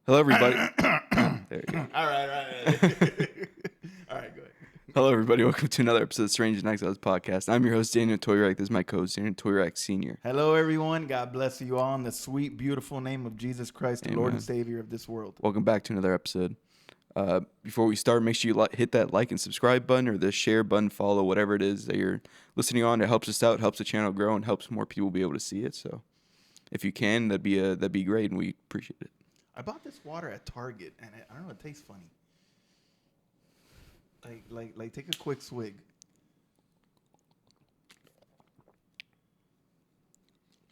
Hello, everybody. There you go. All right. All right, go ahead. Hello, everybody. Welcome to another episode of Strange and Exiles podcast. I'm your host, Daniel Toyrek. This is my co-host, Daniel Toyrek Sr. Hello, everyone. God bless you all in the sweet, beautiful name of Jesus Christ, the Lord Amen. and Savior of this world. Welcome back to another episode. Before we start, make sure you hit that like and subscribe button or the share button, follow, whatever it is that you're listening on. It helps us out, helps the channel grow, and helps more people be able to see it. So if you can, that'd be great, and we appreciate it. I bought this water at Target, and I don't know, it tastes funny. Like, take a quick swig.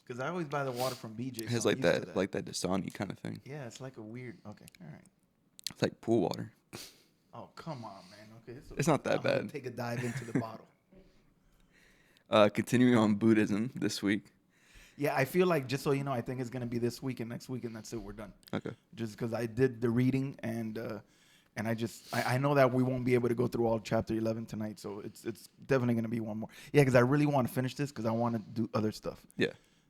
Because I always buy the water from BJ. It has so like I'm used to that Dasani kind of thing. Yeah, it's like a weird. Okay, all right. It's like pool water. Oh, come on, man. Okay, It's not that I'm gonna bad. take a dive into the bottle. Continuing on Buddhism this week. Yeah, I feel like, just so you know, I think it's gonna be this week and next week, and that's it. We're done. Okay. Just because I did the reading and I know that we won't be able to go through all chapter 11 tonight, so it's definitely gonna be one more. Yeah, because I really want to finish this because I want to do other stuff. Yeah.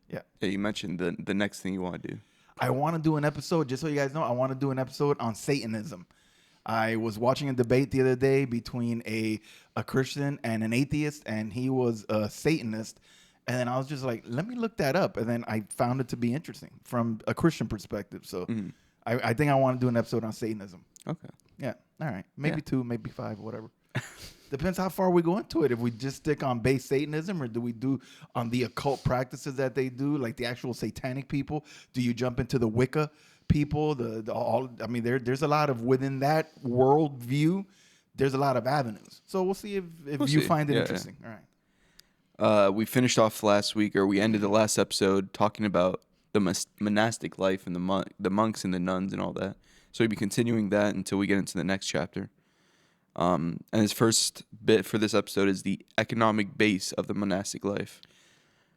Yeah. Yeah, you mentioned the next thing you want to do. I want to do an episode, just so you guys know, I want to do an episode on Satanism. I was watching a debate the other day between a Christian and an atheist, and he was a Satanist. And then I was just like, let me look that up. And then I found it to be interesting from a Christian perspective. So I think I want to do an episode on Satanism. Okay. Yeah. All right. Maybe Yeah. 2, maybe 5, whatever. Depends how far we go into it. If we just stick on base Satanism, or do we do on the occult practices that they do, like the actual satanic people? Do you jump into the Wicca people? I mean, there's a lot of, within that world view, there's a lot of avenues. So we'll see if you find it interesting. Yeah. All right. We finished off last week, or we ended the last episode talking about the monastic life and the monks and the nuns and all that. So we'll be continuing that until we get into the next chapter. And his first bit for this episode is the economic base of the monastic life.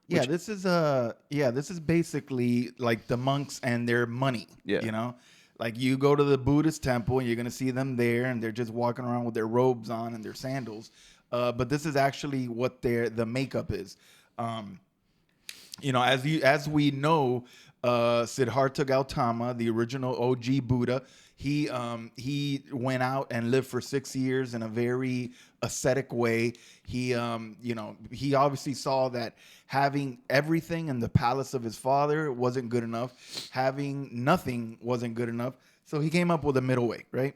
Yeah, this is basically like the monks and their money. Yeah. You know, like you go to the Buddhist temple and you're gonna see them there, and they're just walking around with their robes on and their sandals. But this is actually what the makeup is. You know, as we know, Siddhartha Gautama, the original OG Buddha, he went out and lived for 6 years in a very ascetic way. He he obviously saw that having everything in the palace of his father wasn't good enough. Having nothing wasn't good enough. So he came up with a middle way, right?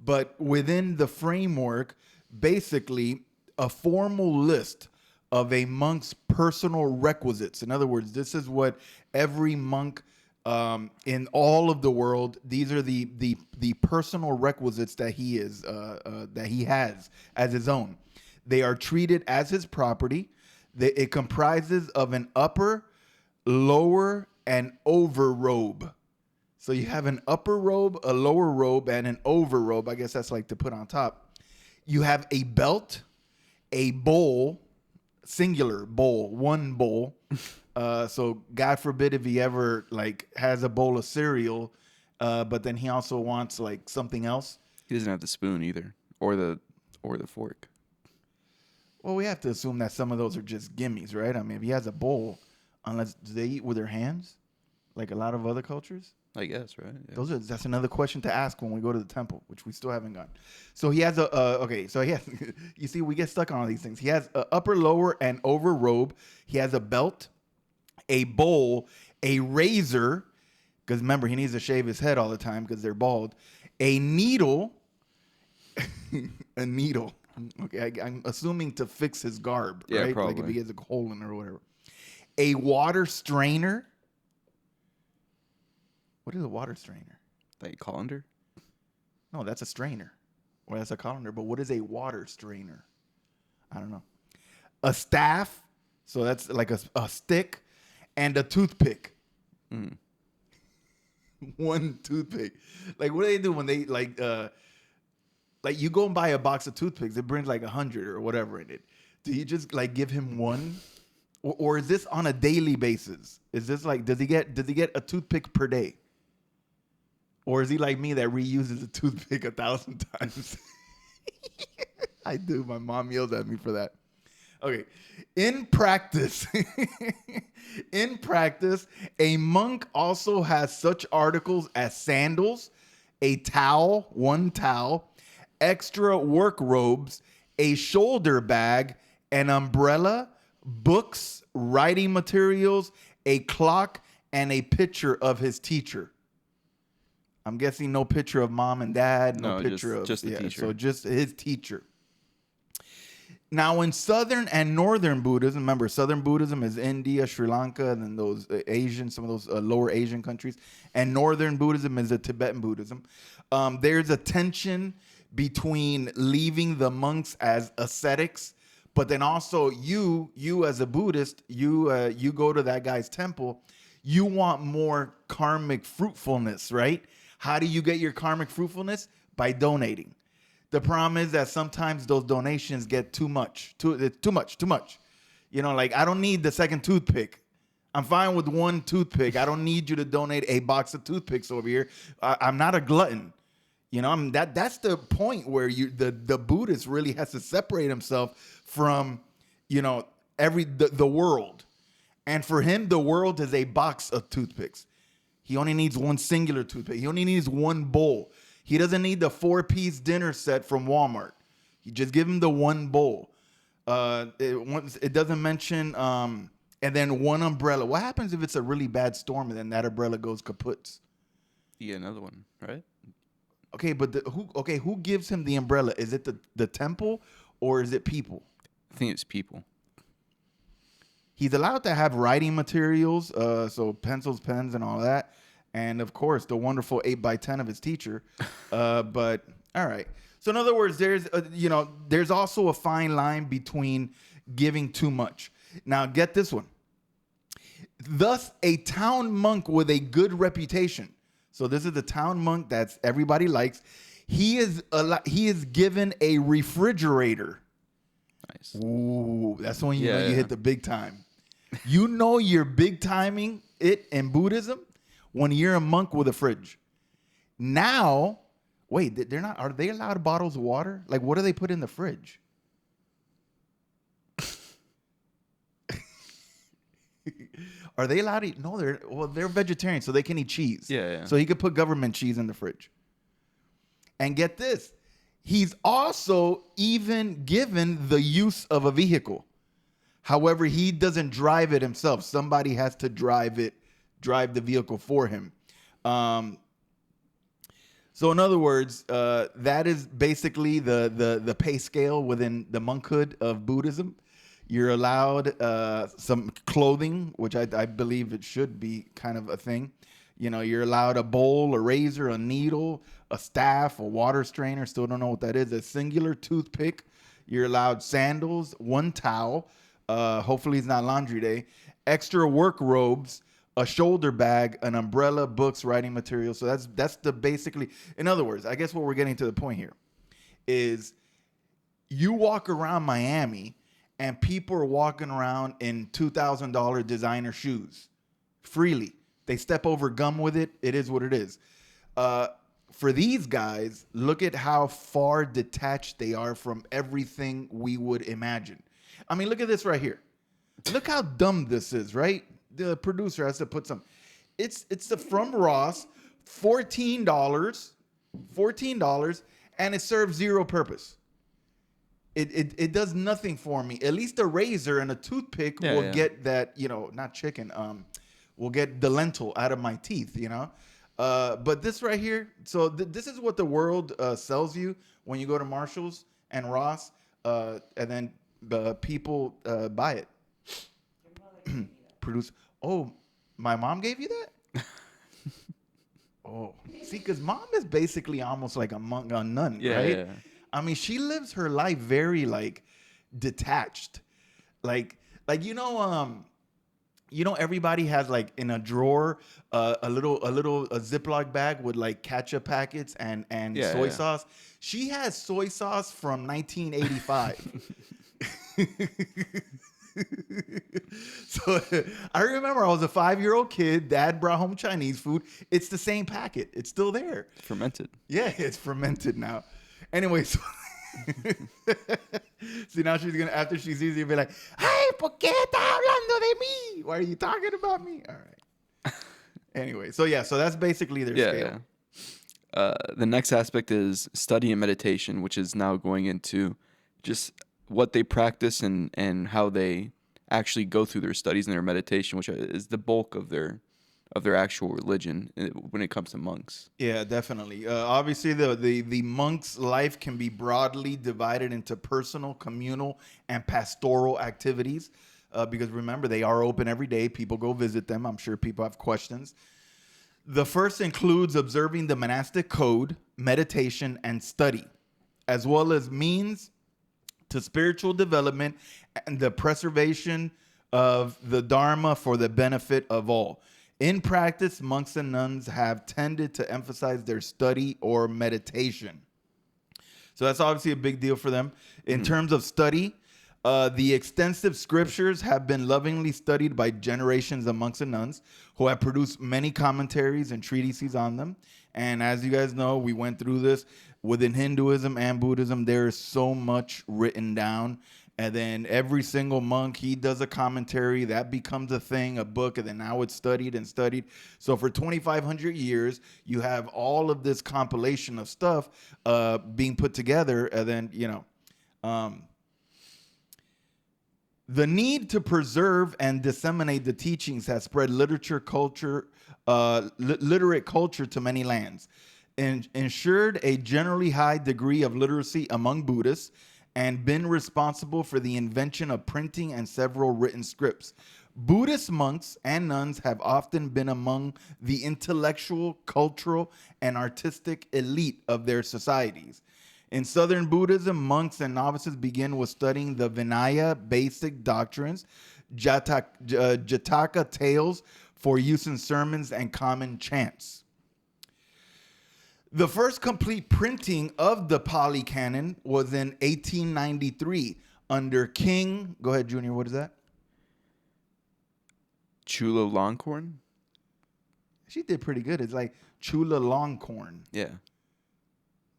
But within the framework, basically a formal list of a monk's personal requisites. In other words, this is what every monk in all of the world, these are the personal requisites that he has as his own. They are treated as his property. It comprises of an upper, lower, and over robe. So you have an upper robe, a lower robe, and an over robe. I guess that's like to put on top. You have a belt, a bowl, singular bowl, one bowl. So God forbid if he ever like has a bowl of cereal, but then he also wants like something else. He doesn't have the spoon either, or the fork. Well, we have to assume that some of those are just gimmies, right? I mean, if he has a bowl, do they eat with their hands, like a lot of other cultures? I guess, right? Yeah. That's another question to ask when we go to the temple, which we still haven't gotten. So he has so he has, you see, we get stuck on all these things. He has an upper, lower, and over robe. He has a belt, a bowl, a razor, because remember, he needs to shave his head all the time because they're bald, a needle, a needle. Okay, I'm assuming to fix his garb, Yeah, right? probably. Like if he has a hole in it or whatever. A water strainer. What is a water strainer? Like colander? No, that's a strainer. Or that's a colander. But what is a water strainer? I don't know. A staff. So that's like a stick. And a toothpick. One toothpick. Like, what do they do when they, like you go and buy a box of toothpicks. It brings like 100 or whatever in it. Do you just, like, give him one? Or is this on a daily basis? Is this like, does he get a toothpick per day? Or is he like me that reuses a toothpick 1,000 times? I do. My mom yells at me for that. Okay. In practice, in practice, a monk also has such articles as sandals, a towel, one towel, extra work robes, a shoulder bag, an umbrella, books, writing materials, a clock, and a picture of his teacher. I'm guessing no picture of mom and dad, no No, picture of just the teacher. so just his teacher. Now, in Southern and Northern Buddhism, remember, Southern Buddhism is India, Sri Lanka, and then those Asian, some of those lower Asian countries. And Northern Buddhism is the Tibetan Buddhism. There's a tension between leaving the monks as ascetics, but then also you as a Buddhist, you go to that guy's temple, you want more karmic fruitfulness, right? How do you get your karmic fruitfulness? By donating. The problem is that sometimes those donations get too much. Too much. You know, like, I don't need the second toothpick. I'm fine with one toothpick. I don't need you to donate a box of toothpicks over here. I'm not a glutton. You know, that's the point where the Buddhist really has to separate himself from, you know, the world. And for him, the world is a box of toothpicks. He only needs one singular toothpick. He only needs one bowl. He doesn't need the 4-piece dinner set from Walmart. You just give him the one bowl. It doesn't mention, and then one umbrella. What happens if it's a really bad storm and then that umbrella goes kaput? Yeah, another one, right? Okay, but who gives him the umbrella? Is it the temple or is it people? I think it's people. He's allowed to have writing materials, so pencils, pens, and all that. And of course, the wonderful 8x10 of his teacher. But all right. So in other words, there's also a fine line between giving too much. Now get this one. Thus, a town monk with a good reputation. So this is the town monk that's everybody likes. He is given a refrigerator. Nice. Ooh, that's when you know you hit the big time. You know you're big timing it in Buddhism when you're a monk with a fridge. Now, wait, they're not. Are they allowed bottles of water? Like, what do they put in the fridge? Are they allowed to eat? No, they're vegetarian, so they can eat cheese. Yeah. So he could put government cheese in the fridge. And get this, he's also even given the use of a vehicle. However, he doesn't drive it himself. Somebody has to drive the vehicle for him. So in other words, that is basically the pay scale within the monkhood of Buddhism. You're allowed some clothing, which I believe it should be kind of a thing. You know, you're allowed a bowl, a razor, a needle, a staff, a water strainer. Still don't know what that is. A singular toothpick. You're allowed sandals, one towel. Hopefully it's not laundry day. Extra work robes, a shoulder bag, an umbrella, books, writing materials. So that's the basically. In other words, I guess what we're getting to the point here is you walk around Miami and people are walking around in $2,000 designer shoes freely. They step over gum with it. It is what it is. For these guys, look at how far detached they are from everything we would imagine. I mean, look at this right here. Look how dumb this is, right? The producer has to put some. It's from Ross, $14, and it serves zero purpose. It does nothing for me. At least a razor and a toothpick will get that, not chicken. Will get the lentil out of my teeth, But this right here, so this is what the world sells you when you go to Marshall's and Ross, and then people buy it. Produce. Oh, my mom gave you that? Oh, see, because mom is basically almost like a monk, a nun, right? Yeah. I mean, she lives her life very detached, everybody has in a drawer a little Ziploc bag with ketchup packets and soy sauce. She has soy sauce from 1985. So I remember I was a 5-year-old kid. Dad brought home Chinese food. It's the same packet. It's still there. Fermented. Yeah, it's fermented now. Anyway, See, now she's gonna, after she sees you, be like, "Hey, ¿por qué estás hablando de mí? Why are you talking about me?" All right. Anyway, so yeah, so that's basically their Yeah, scale. yeah. The next aspect is study and meditation, which is now going into just what they practice and how they actually go through their studies and their meditation, which is the bulk of their actual religion when it comes to monks. Yeah, definitely. Obviously, the monk's life can be broadly divided into personal, communal, and pastoral activities. Because remember, they are open every day. People go visit them. I'm sure people have questions. The first includes observing the monastic code, meditation, and study, as well as means to spiritual development and the preservation of the Dharma for the benefit of all. In practice, monks and nuns have tended to emphasize their study or meditation. So that's obviously a big deal for them. In terms of study, the extensive scriptures have been lovingly studied by generations of monks and nuns who have produced many commentaries and treatises on them. And as you guys know, we went through this within Hinduism and Buddhism. There is so much written down. And then every single monk, he does a commentary that becomes a thing, a book, and then now it's studied and studied. So for 2,500 years, you have all of this compilation of stuff being put together. And then, the need to preserve and disseminate the teachings has spread literate culture to many lands, and ensured a generally high degree of literacy among Buddhists, and been responsible for the invention of printing and several written scripts. Buddhist monks and nuns have often been among the intellectual, cultural, and artistic elite of their societies. In Southern Buddhism, monks and novices begin with studying the Vinaya basic doctrines, Jataka tales for use in sermons, and common chants. The first complete printing of the Pali Canon was in 1893 under King. Go ahead, Junior. What is that? Chulalongkorn? She did pretty good. It's like Chulalongkorn. Yeah.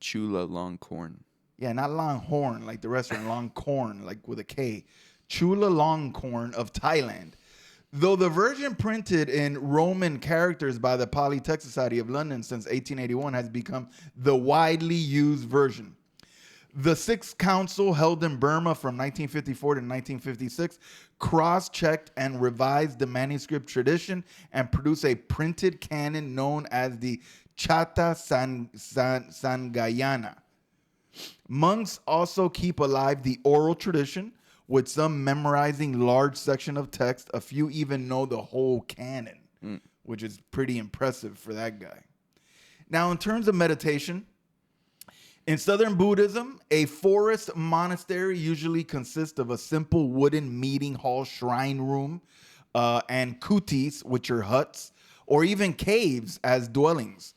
Chulalongkorn. Yeah, not Longhorn like the restaurant, Longkorn, like with a K. Chulalongkorn of Thailand. Though the version printed in Roman characters by the Polytech Society of London since 1881 has become the widely used version. The Sixth Council, held in Burma from 1954 to 1956, cross-checked and revised the manuscript tradition and produced a printed canon known as the Chata Sangayana. Monks also keep alive the oral tradition, with some memorizing large section of text. A few even know the whole canon, which is pretty impressive for that guy. Now, in terms of meditation, in Southern Buddhism, a forest monastery usually consists of a simple wooden meeting hall shrine room and kutis, which are huts, or even caves as dwellings.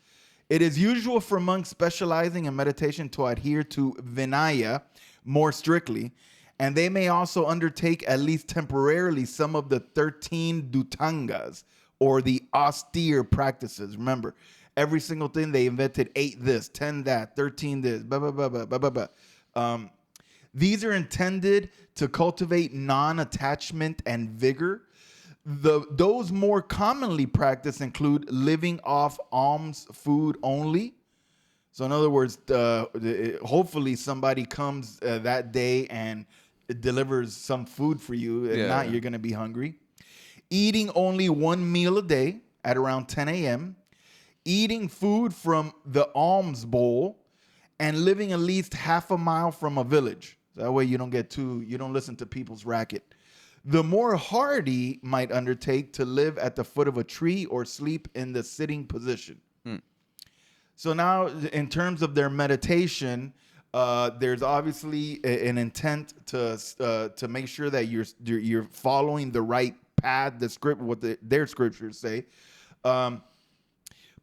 It is usual for monks specializing in meditation to adhere to Vinaya more strictly, and they may also undertake, at least temporarily, some of the 13 Dhutangas, or the austere practices. Remember, every single thing they invented, 8 this, 10 that, 13 this, blah, blah, blah, blah, blah, blah, blah. These are intended to cultivate non-attachment and vigor. Those more commonly practiced include living off alms food only. So in other words, hopefully somebody comes that day and delivers some food for you. If not, you're going to be hungry. Eating only one meal a day at around 10 a.m. Eating food from the alms bowl, and living at least half a mile from a village. That way you don't listen to people's racket. The more hardy might undertake to live at the foot of a tree or sleep in the sitting position. So now, in terms of their meditation, there's obviously an intent to make sure that you're following the right path, their scriptures say.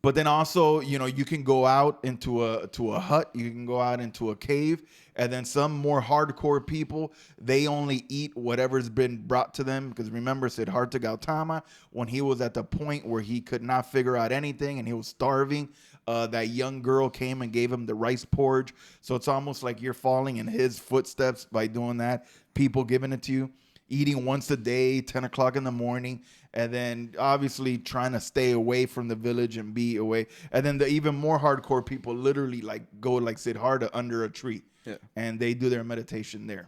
But then also, you can go out into a hut, you can go out into a cave, and then some more hardcore people, they only eat whatever's been brought to them. Because remember, Siddhartha Gautama, when he was at the point where he could not figure out anything and he was starving, That young girl came and gave him the rice porridge. So it's almost like you're following in his footsteps by doing that. People giving it to you, eating once a day, 10 o'clock in the morning, and then obviously trying to stay away from the village and be away. And then the even more hardcore people literally like go like Siddhartha under a tree, and they do their meditation there.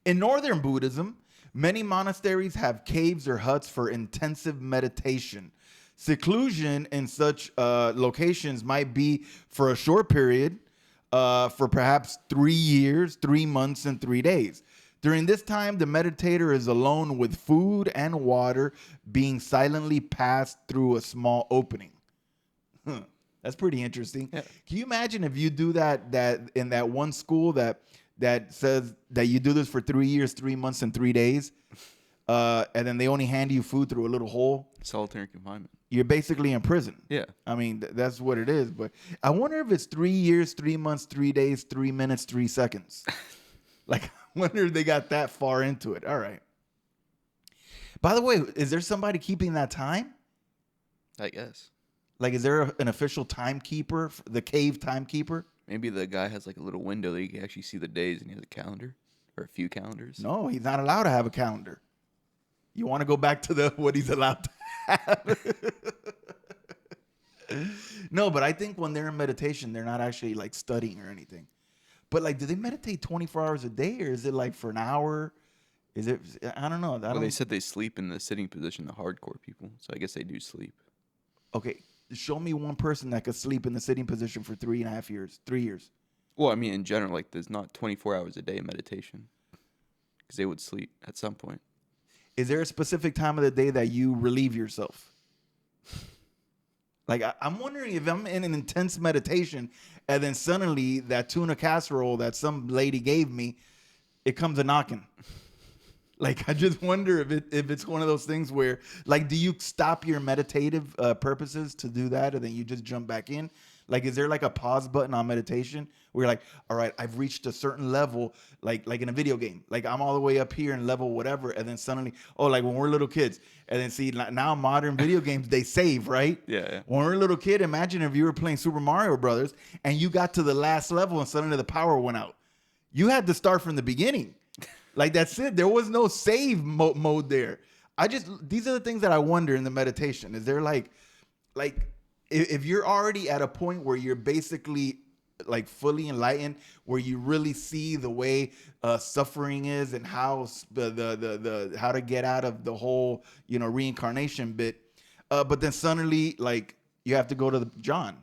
In northern Buddhism, many monasteries have caves or huts for intensive meditation. Seclusion in such locations might be for a short period, for perhaps 3 years, 3 months, and 3 days. During this time, the meditator is alone with food and water being silently passed through a small opening. That's pretty interesting. Yeah. Can you imagine if you do that in that one school that says that you do this for 3 years, 3 months, and 3 days, and then they only hand you food through a little hole? Solitary confinement. You're basically in prison. Yeah. I mean, that's what it is. But I wonder if it's 3 years, 3 months, 3 days, 3 minutes, 3 seconds. Like, I wonder if they got that far into it. All right. By the way, is there somebody keeping that time? I guess. Like, is there an official timekeeper, the cave timekeeper? Maybe the guy has like a little window that you can actually see the days, and he has a calendar or a few calendars. No, he's not allowed to have a calendar. You want to go back to what he's allowed to have? No, but I think when they're in meditation, they're not actually like studying or anything. But like, do they meditate 24 hours a day, or is it like for an hour? Is it? I don't know. Well, they said they sleep in the sitting position, the hardcore people. So I guess they do sleep. Okay, show me one person that could sleep in the sitting position for 3.5 years, 3 years. Well, I mean, in general, like there's not 24 hours a day meditation, because they would sleep at some point. Is there a specific time of the day that you relieve yourself? Like, I'm wondering if I'm in an intense meditation and then suddenly that tuna casserole that some lady gave me, it comes a knocking. Like, I just wonder if it's one of those things where, like, do you stop your meditative purposes to do that and then you just jump back in? Like, is there like a pause button on meditation where you're like, all right, I've reached a certain level, like in a video game. Like, I'm all the way up here in level whatever, and then suddenly, oh, like when we're little kids, and then see, now modern video games, they save, right? Yeah. When we're a little kid, imagine if you were playing Super Mario Brothers and you got to the last level and suddenly the power went out. You had to start from the beginning. Like, that's it. There was no save mode there. These are the things that I wonder in the meditation. Is there like if you're already at a point where you're basically like fully enlightened, where you really see the way suffering is and how the how to get out of the whole, reincarnation bit, but then suddenly like you have to go to the John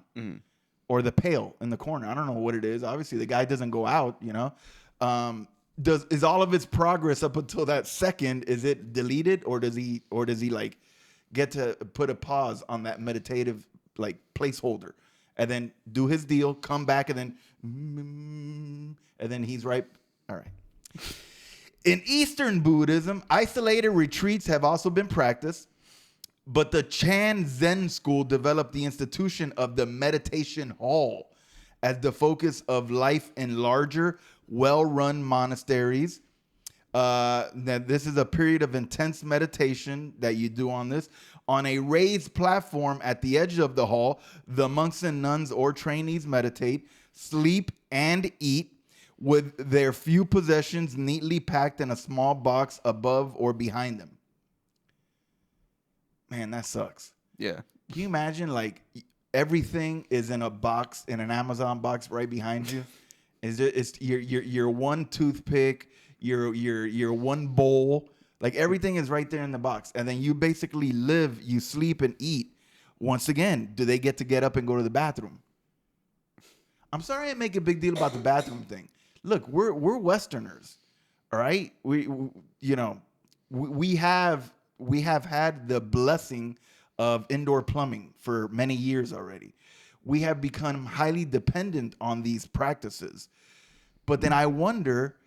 or the pail in the corner. I don't know what it is. Obviously, the guy doesn't go out. Is all of its progress up until that second, is it deleted, or does he like get to put a pause on that meditative like placeholder and then do his deal, come back, and then he's right? All right. In Eastern Buddhism, isolated retreats have also been practiced, but the Chan Zen school developed the institution of the meditation hall as the focus of life in larger, well-run monasteries. That this is a period of intense meditation that you do on this. On a raised platform at the edge of the hall, the monks and nuns or trainees meditate, sleep, and eat with their few possessions neatly packed in a small box above or behind them. Man, that sucks. Yeah. Can you imagine, like, everything is in a box, in an Amazon box right behind you? It's your one toothpick, your one bowl, like everything is right there in the box. And then you basically live, you sleep and eat. Once again, do they get up and go to the bathroom? I'm sorry I make a big deal about the bathroom thing. Look, we're Westerners, all right? We have had the blessing of indoor plumbing for many years already. We have become highly dependent on these practices. But then I wonder,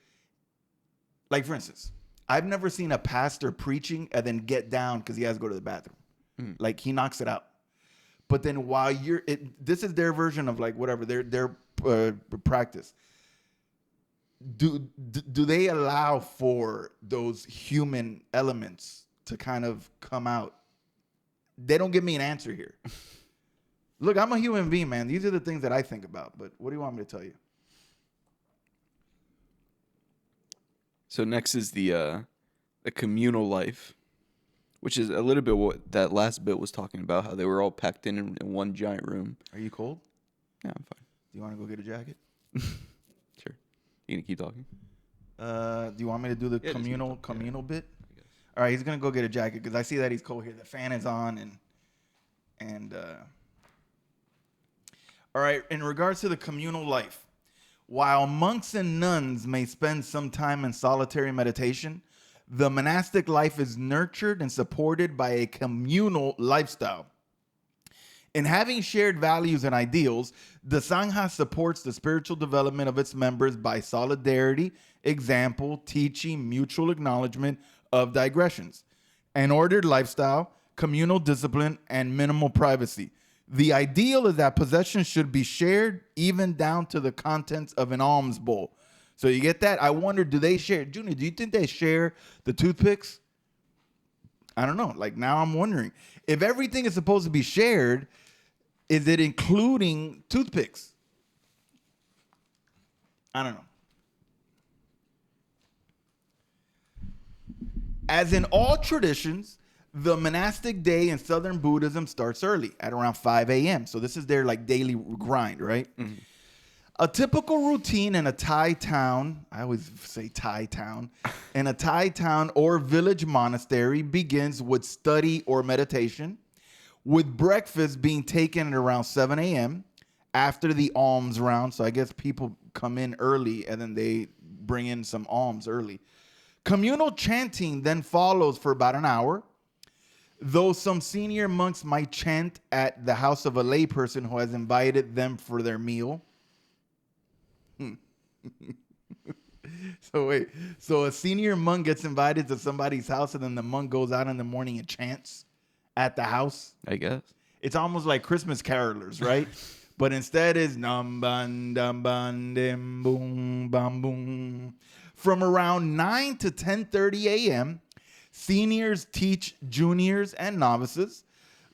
like, for instance, I've never seen a pastor preaching and then get down because he has to go to the bathroom. Like, he knocks it out. But then while this is their version of like whatever their practice. Do they allow for those human elements to kind of come out? They don't give me an answer here. Look, I'm a human being, man. These are the things that I think about. But what do you want me to tell you? So next is the communal life, which is a little bit what that last bit was talking about, how they were all packed in one giant room. Are you cold? Yeah, I'm fine. Do you want to go get a jacket? Sure. You gonna keep talking? Do you want me to do the Yeah, communal bit? I guess. All right, he's gonna go get a jacket because I see that he's cold here. The fan is on, and all right. In regards to the communal life, while monks and nuns may spend some time in solitary meditation, the monastic life is nurtured and supported by a communal lifestyle. In having shared values and ideals, the Sangha supports the spiritual development of its members by solidarity, example, teaching, mutual acknowledgement of digressions, an ordered lifestyle, communal discipline, and minimal privacy. The ideal is that possessions should be shared, even down to the contents of an alms bowl. So you get that? I wonder, do they share? Junior, do you think they share the toothpicks? I don't know. Like, now I'm wondering. If everything is supposed to be shared, is it including toothpicks? I don't know. As in all traditions, the monastic day in Southern Buddhism starts early at around 5 a.m. So this is their like daily grind, right? Mm-hmm. A typical routine in a Thai town, I always say Thai town, in a Thai town or village monastery begins with study or meditation, with breakfast being taken at around 7 a.m. after the alms round. So I guess people come in early and then they bring in some alms early. Communal chanting then follows for about an hour, though some senior monks might chant at the house of a layperson who has invited them for their meal. So a senior monk gets invited to somebody's house and then the monk goes out in the morning and chants at the house. I guess. It's almost like Christmas carolers, right? But instead is num ban dum ban dim boom bam boom. From around 9 to 10:30 a.m., seniors teach juniors and novices.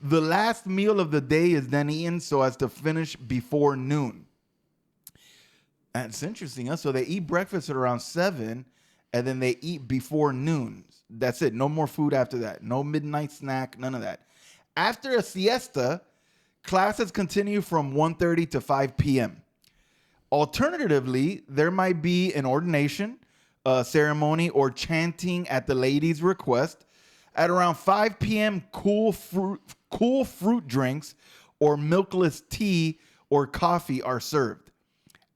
The last meal of the day is then eaten so as to finish before noon. And it's interesting, huh? So they eat breakfast at around 7, and then they eat before noon. That's it. No more food after that. No midnight snack, none of that. After a siesta, classes continue from 1:30 to 5 p.m. Alternatively, there might be an ordination ceremony or chanting at the lady's request. At around 5 p.m., cool fruit drinks or milkless tea or coffee are served.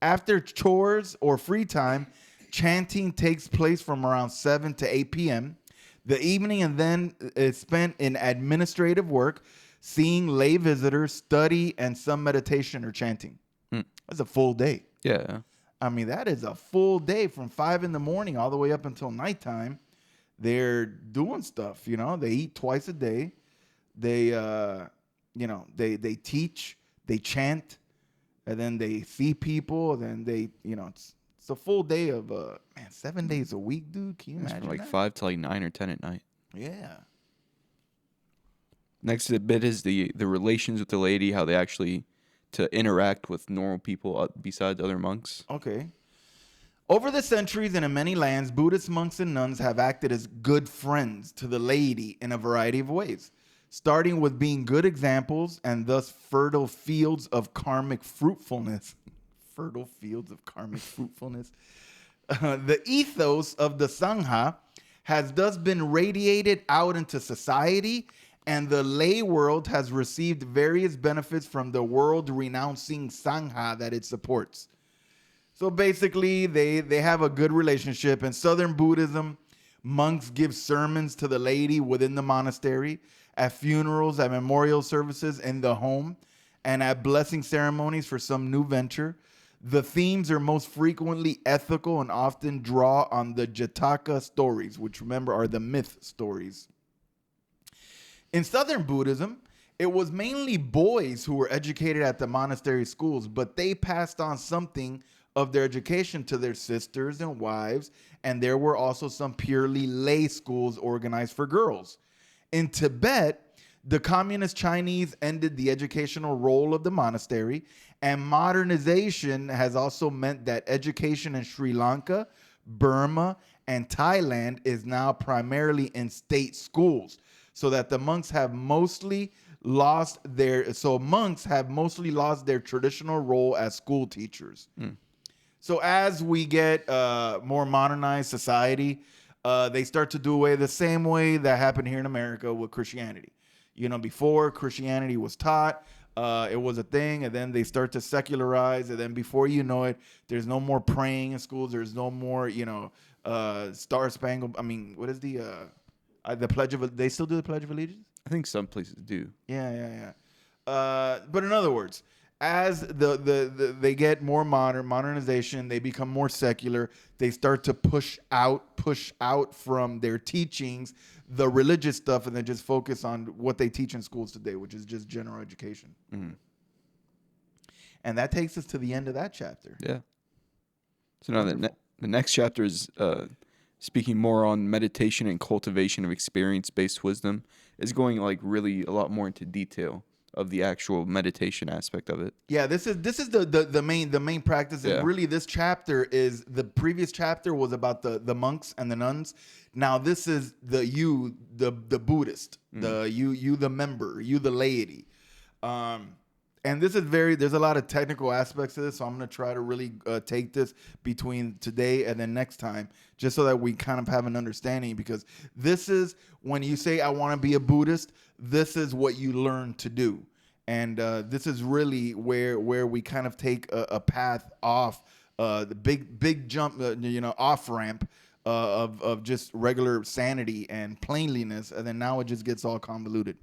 After chores or free time, chanting takes place from around 7 to 8 p.m. The evening and then is spent in administrative work, seeing lay visitors, study, and some meditation or chanting. That's a full day. Yeah. I mean, that is a full day from 5 in the morning all the way up until nighttime. They're doing stuff, you know. They eat twice a day. They, they teach, they chant, and then they see people. And then they, it's a full day of 7 days a week, dude. Can you imagine From like that? 5 to like 9 or 10 at night. Yeah. Next bit is the relations with the lady, how they actually to interact with normal people besides other monks. Okay. Over the centuries and in many lands, Buddhist monks and nuns have acted as good friends to the laity in a variety of ways, starting with being good examples and thus fertile fields of karmic fruitfulness. Fertile fields of karmic fruitfulness. The ethos of the Sangha has thus been radiated out into society, and the lay world has received various benefits from the world-renouncing Sangha that it supports. So basically, they have a good relationship. In Southern Buddhism, monks give sermons to the laity within the monastery, at funerals, at memorial services, in the home, and at blessing ceremonies for some new venture. The themes are most frequently ethical and often draw on the Jataka stories, which remember are the myth stories. In Southern Buddhism, it was mainly boys who were educated at the monastery schools, but they passed on something of their education to their sisters and wives, and there were also some purely lay schools organized for girls. In Tibet, The communist Chinese ended the educational role of the monastery, and modernization has also meant that education in Sri Lanka, Burma, and Thailand is now primarily in state schools, so that the monks have mostly lost their traditional role as school teachers. So as we get more modernized society, they start to do away the same way that happened here in America with Christianity. You know, before Christianity was taught, it was a thing, and then they start to secularize, and then before you know it, there's no more praying in schools. There's no more, Star Spangled. I mean, what is the Pledge of? They still do the Pledge of Allegiance? I think some places do. Yeah. But in other words, as they get more modernization, they become more secular. They start to push out from their teachings the religious stuff, and then just focus on what they teach in schools today, which is just general education. Mm-hmm. And that takes us to the end of that chapter. Yeah. So now the next chapter is speaking more on meditation and cultivation of experience-based wisdom. Is going like really a lot more into detail of the actual meditation aspect of it. Yeah, this is the main practice. Yeah. And really, this chapter is, the previous chapter was about the monks and the nuns. Now this is the Buddhist, the member, the laity. And this is there's a lot of technical aspects to this, so I'm going to try to really take this between today and then next time, just so that we kind of have an understanding, because this is, when you say, I want to be a Buddhist, this is what you learn to do. And this is really where we kind of take a path off the big jump, off ramp of just regular sanity and plainness, and then now it just gets all convoluted.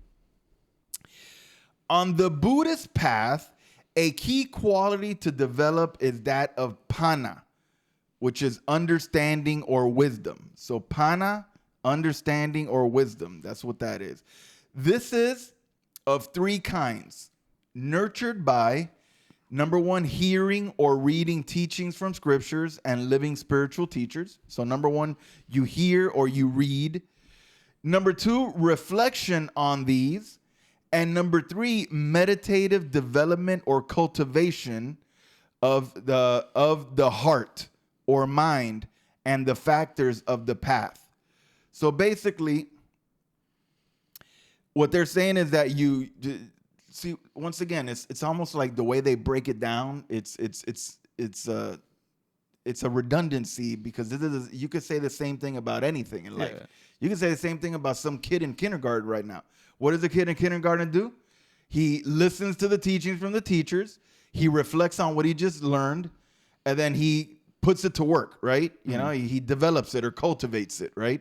On the Buddhist path, a key quality to develop is that of panna, which is understanding or wisdom. So panna, understanding or wisdom, that's what that is. This is of three kinds: nurtured by, number one, hearing or reading teachings from scriptures and living spiritual teachers. So number one, you hear or you read. Number two, reflection on these. And number three, meditative development or cultivation of the heart or mind and the factors of the path. So basically, what they're saying is that you see, once again, it's almost like the way they break it down. It's a redundancy, because you could say the same thing about anything in life. Yeah. You can say the same thing about some kid in kindergarten right now. What does a kid in kindergarten do? He listens to the teachings from the teachers. He reflects on what he just learned, and then he puts it to work, right? You know, he develops it or cultivates it, right?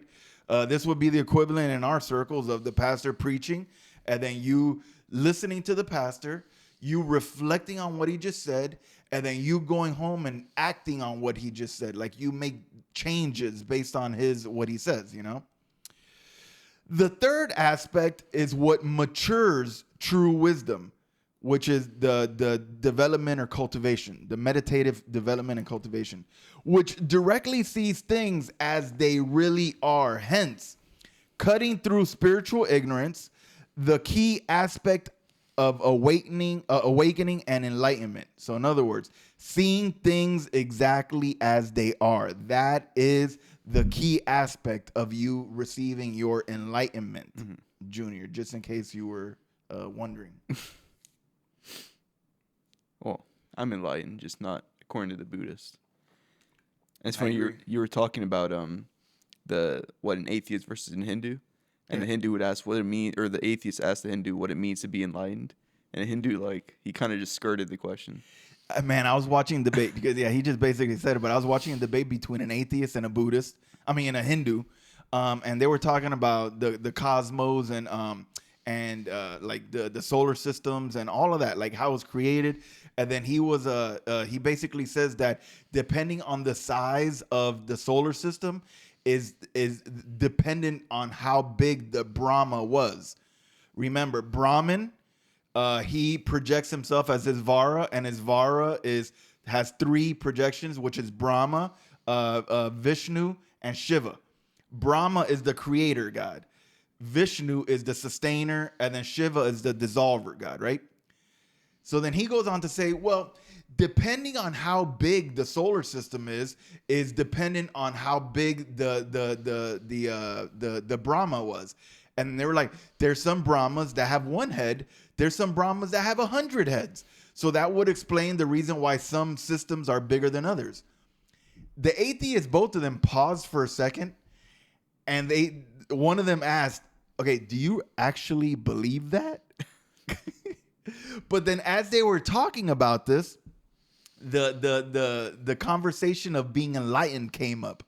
This would be the equivalent in our circles of the pastor preaching, and then you listening to the pastor, you reflecting on what he just said, and then you going home and acting on what he just said. Like, you make changes based on what he says, you know? The third aspect is what matures true wisdom, which is the development or cultivation, the meditative development and cultivation, which directly sees things as they really are. Hence, cutting through spiritual ignorance, the key aspect of awakening and enlightenment. So in other words, seeing things exactly as they are. That is the key aspect of you receiving your enlightenment, Junior, just in case you were wondering. Well, I'm enlightened, just not according to the Buddhist. And it's funny, you were talking about an atheist versus an Hindu, and the Hindu would ask what it means, or the atheist asked the Hindu what it means to be enlightened, and the Hindu, like, he kind of just skirted the question. Man, I was watching a debate, because he just basically said it, but I was watching a debate between an atheist and a Buddhist. I mean, a Hindu, and they were talking about the cosmos and like the solar systems and all of that, like how it was created. And then he basically says that depending on the size of the solar system is dependent on how big the Brahma was. Remember, Brahman, he projects himself as his Vara, and his Vara has three projections, which is Brahma, Vishnu, and Shiva. Brahma is the creator god. Vishnu is the sustainer, and then Shiva is the dissolver god, right? So then he goes on to say, well, depending on how big the solar system is dependent on how big the Brahma was. And they were like, there's some Brahmas that have one head, there's some Brahmas that have 100 heads. So that would explain the reason why some systems are bigger than others. The atheists, both of them, paused for a second, and one of them asked, okay, do you actually believe that? But then as they were talking about this, the conversation of being enlightened came up.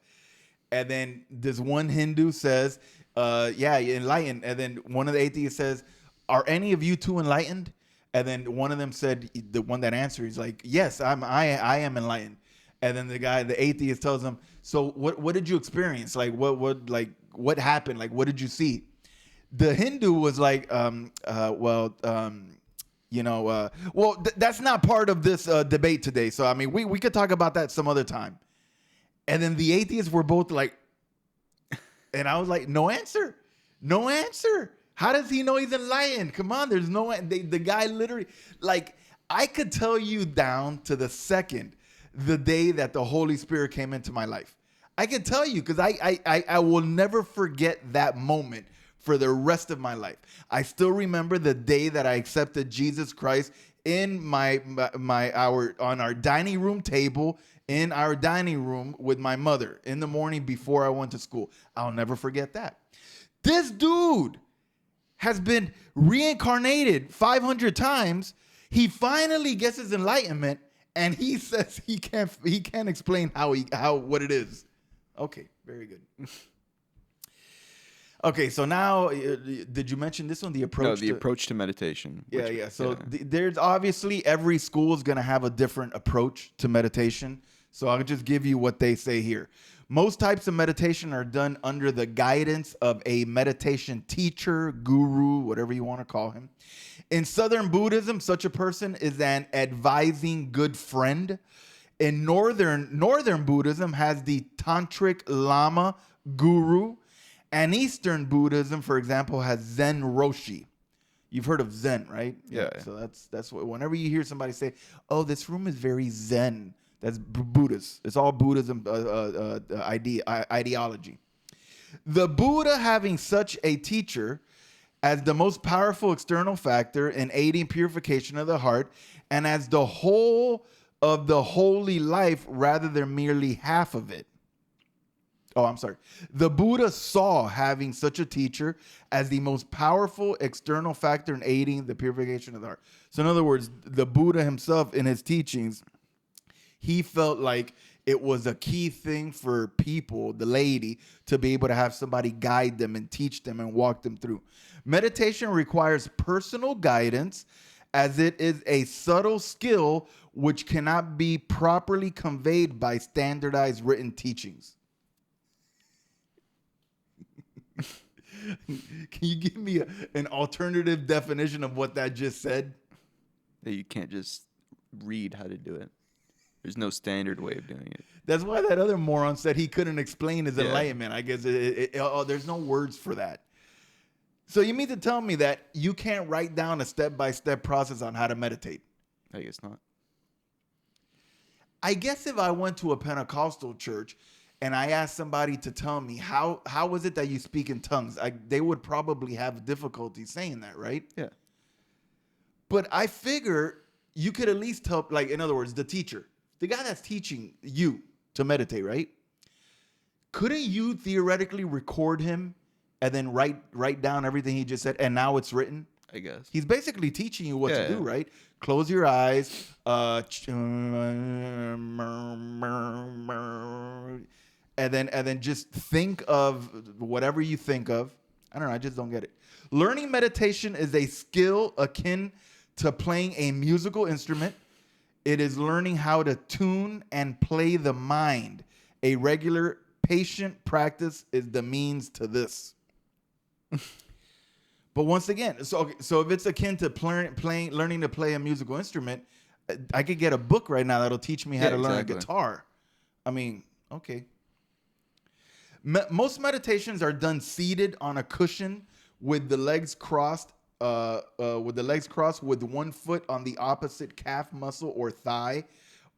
And then this one Hindu says, yeah, enlightened. And then one of the atheists says, are any of you two enlightened? And then one of them said, the one that answered, he's like, yes, I am enlightened. And then the atheist tells him, so what did you experience? Like what happened? Like, what did you see? The Hindu was like, that's not part of this debate today. So, I mean, we could talk about that some other time. And then the atheists were both like, and I was like, no answer. No answer. How does he know he's enlightened? Come on, there's no, the guy literally, like, I could tell you down to the second, the day that the Holy Spirit came into my life. I can tell you, because I will never forget that moment for the rest of my life. I still remember the day that I accepted Jesus Christ in on our dining room table, in our dining room with my mother in the morning before I went to school. I'll never forget that. This dude has been reincarnated 500 times. He finally gets his enlightenment, and he says he can't explain what it is. Okay, very good. Okay, so now, did you mention this one? The approach. No, the approach to meditation. Yeah. So there's obviously every school is going to have a different approach to meditation. So I'll just give you what they say here. Most types of meditation are done under the guidance of a meditation teacher, guru, whatever you want to call him. In Southern Buddhism, such a person is an advising good friend. In Northern Buddhism has the tantric lama guru. And Eastern Buddhism, for example, has Zen Roshi. You've heard of Zen, right? Yeah. So that's what. Whenever you hear somebody say, "Oh, this room is very Zen," that's Buddhist. It's all Buddhism ideology. The Buddha having such a teacher as the most powerful external factor in aiding purification of the heart, and as the whole of the holy life rather than merely half of it. Oh, I'm sorry. The Buddha saw having such a teacher as the most powerful external factor in aiding the purification of the heart. So in other words, the Buddha himself in his teachings, he felt like it was a key thing for people, the laity, to be able to have somebody guide them and teach them and walk them through. Meditation requires personal guidance, as it is a subtle skill which cannot be properly conveyed by standardized written teachings. Can you give me an alternative definition of what that just said? That you can't just read how to do it. There's no standard way of doing it. That's why that other moron said he couldn't explain his enlightenment. I guess there's no words for that. So you mean to tell me that you can't write down a step-by-step process on how to meditate? I guess not. I guess if I went to a Pentecostal church and I asked somebody to tell me how is it that you speak in tongues, they would probably have difficulty saying that, right? Yeah. But I figure you could at least help, like, in other words, the teacher, the guy that's teaching you to meditate, right? Couldn't you theoretically record him and then write down everything he just said, and now it's written? I guess. He's basically teaching you what to do, right? Close your eyes. And then just think of whatever you think of. I don't know. I just don't get it. Learning meditation is a skill akin to playing a musical instrument. It is learning how to tune and play the mind. A regular, patient practice is the means to this. But once again, so if it's akin to learning to play a musical instrument, I could get a book right now that'll teach me how to learn a guitar. I mean, okay. Most meditations are done seated on a cushion with the legs crossed. With one foot on the opposite calf muscle or thigh,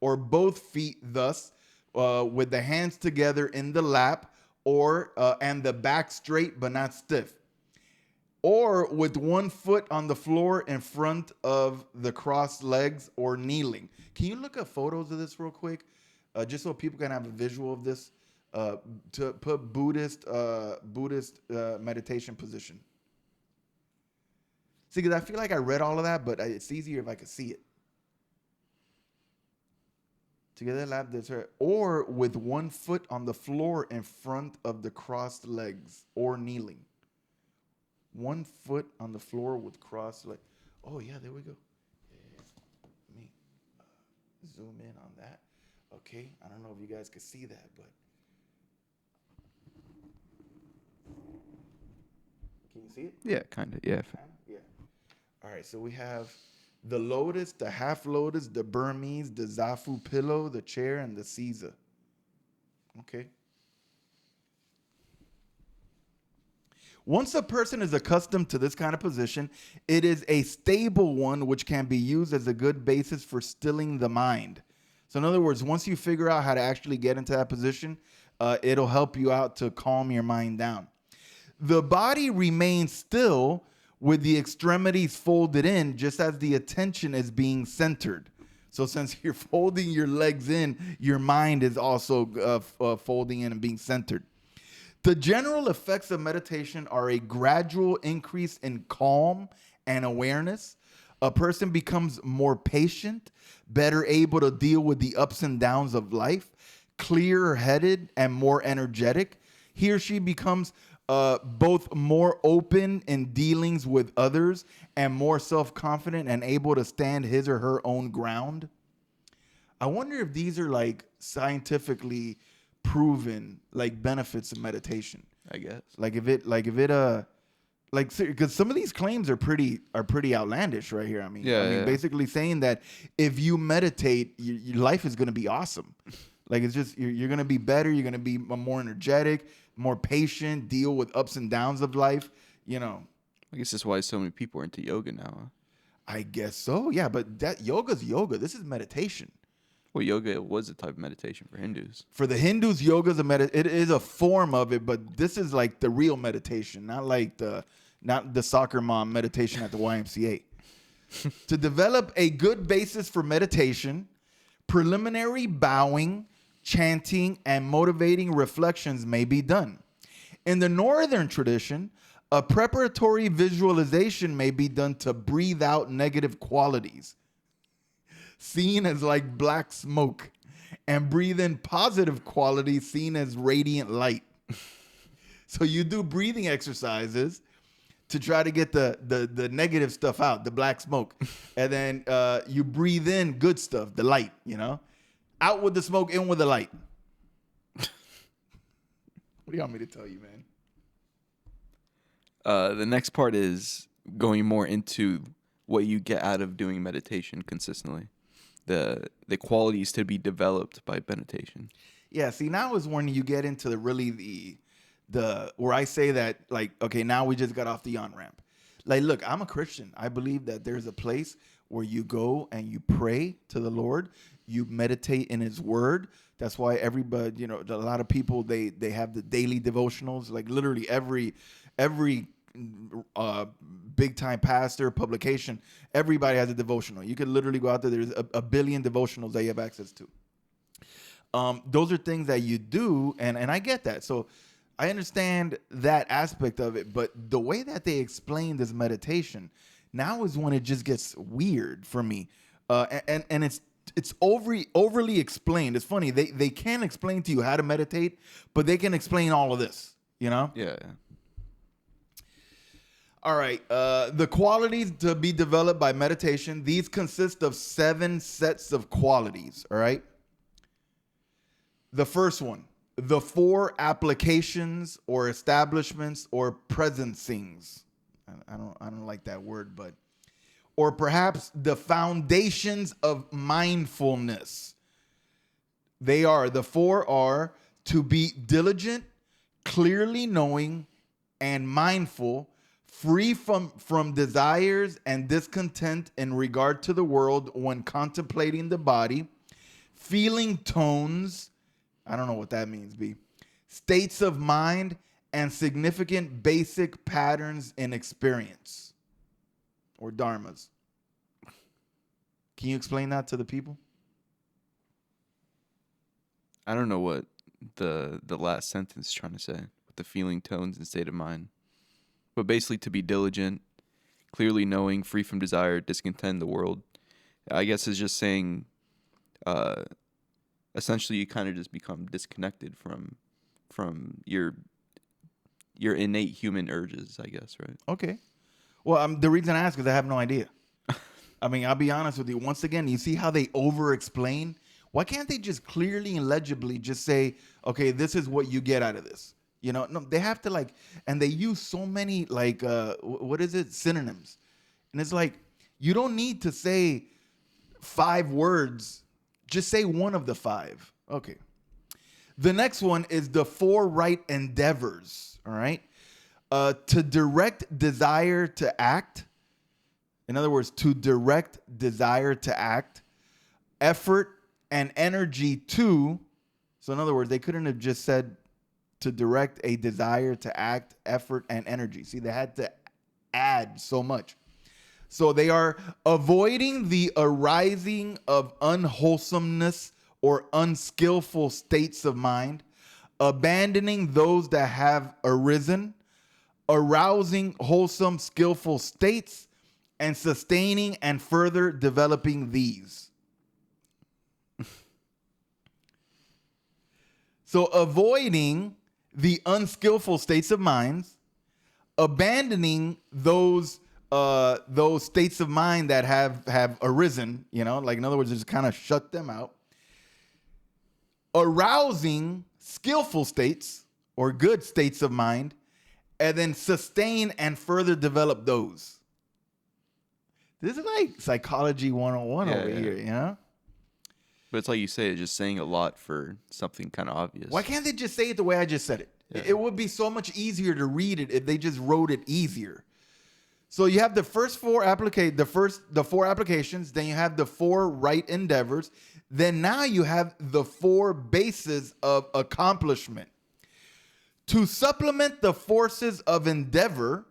or both feet thus, with the hands together in the lap, or and the back straight but not stiff, or with one foot on the floor in front of the crossed legs or kneeling. Can you look at photos of this real quick, just so people can have a visual of this? To put Buddhist meditation position. See, because I feel like I read all of that, but it's easier if I could see it. Together, lap this, or with one foot on the floor in front of the crossed legs or kneeling. One foot on the floor with crossed legs. Oh yeah, there we go. Yeah. Let me zoom in on that. Okay, I don't know if you guys can see that, but can you see it? Yeah, kind of. Yeah. Yeah. All right, so we have the lotus, the half lotus, the Burmese, the Zafu pillow, the chair, and the Caesar. Okay. Once a person is accustomed to this kind of position, it is a stable one which can be used as a good basis for stilling the mind. So in other words, once you figure out how to actually get into that position, it'll help you out to calm your mind down. The body remains still with the extremities folded in, just as the attention is being centered. So since you're folding your legs in, your mind is also folding in and being centered. The general effects of meditation are a gradual increase in calm and awareness. A person becomes more patient, better able to deal with the ups and downs of life, clearer headed, and more energetic. He or she becomes both more open in dealings with others and more self-confident and able to stand his or her own ground. I wonder if these are like scientifically proven like benefits of meditation. I guess. Because some of these claims are pretty outlandish right here. I mean, basically saying that if you meditate, your life is going to be awesome. Like it's just you're going to be better. You're going to be more energetic, more patient, deal with ups and downs of life. You know. I guess that's why so many people are into yoga now. Huh? I guess so. Yeah, but that yoga's yoga. This is meditation. Well, yoga was a type of meditation for Hindus. For the Hindus, yoga's it is a form of it, but this is like the real meditation, not the soccer mom meditation at the YMCA. To develop a good basis for meditation, preliminary bowing, chanting, and motivating reflections may be done. In the northern tradition, a preparatory visualization may be done to breathe out negative qualities, seen as like black smoke, and breathe in positive qualities seen as radiant light. So you do breathing exercises to try to get the negative stuff out, the black smoke. And then you breathe in good stuff, the light, you know? Out with the smoke, in with the light. What do you want me to tell you, man? The next part is going more into what you get out of doing meditation consistently. The qualities to be developed by meditation. Yeah, see, now is when you get into the where I say that, like, okay, now we just got off the on-ramp. Like, look, I'm a Christian. I believe that there's a place where you go and you pray to the Lord. You meditate in his word. That's why everybody, you know, a lot of people, they have the daily devotionals. Like literally every big time pastor, publication, everybody has a devotional. You can literally go out there. There's a billion devotionals that you have access to. Those are things that you do. And I get that. So I understand that aspect of it. But the way that they explain this meditation now is when it just gets weird for me. And it's overly explained. It's funny. They can't explain to you how to meditate, but they can explain all of this, you know? Yeah. All right. The qualities to be developed by meditation, these consist of 7 sets of qualities. All right. The first one, the 4 applications or establishments or presencings. I don't like that word, but or perhaps the foundations of mindfulness. The 4 are to be diligent, clearly knowing, and mindful, free from desires and discontent in regard to the world when contemplating the body, feeling tones, I don't know what that means, B, states of mind, and significant basic patterns in experience, or dharmas. Can you explain that to the people? I don't know what the last sentence is trying to say with the feeling, tones, and state of mind. But basically to be diligent, clearly knowing, free from desire, discontent in the world. I guess is just saying essentially you kind of just become disconnected from your innate human urges, I guess, right? Okay. Well, the reason I ask is I have no idea. I mean, I'll be honest with you. Once again, you see how they over-explain? Why can't they just clearly and legibly just say, okay, this is what you get out of this? You know, no, they have to and they use so many what is it? Synonyms. And it's like, you don't need to say 5 words. Just say one of the 5. Okay. The next one is the 4 right endeavors. All right. To direct desire to act. In other words, to direct desire to act, effort and energy to. So in other words, they couldn't have just said to direct a desire to act, effort and energy. See, they had to add so much. So they are avoiding the arising of unwholesomeness or unskillful states of mind, abandoning those that have arisen, arousing wholesome, skillful states, and sustaining and further developing these. So avoiding the unskillful states of minds, abandoning those states of mind that have arisen, you know, like in other words, just kind of shut them out. Arousing skillful states or good states of mind, and then sustain and further develop those. This is like psychology 101 over here, you know? But it's like you say, it's just saying a lot for something kind of obvious. Why can't they just say it the way I just said it? Yeah. It would be so much easier to read it if they just wrote it easier. So you have the first 4 the 4 applications, then you have the 4 right endeavors, then now you have the 4 bases of accomplishment. To supplement the forces of endeavor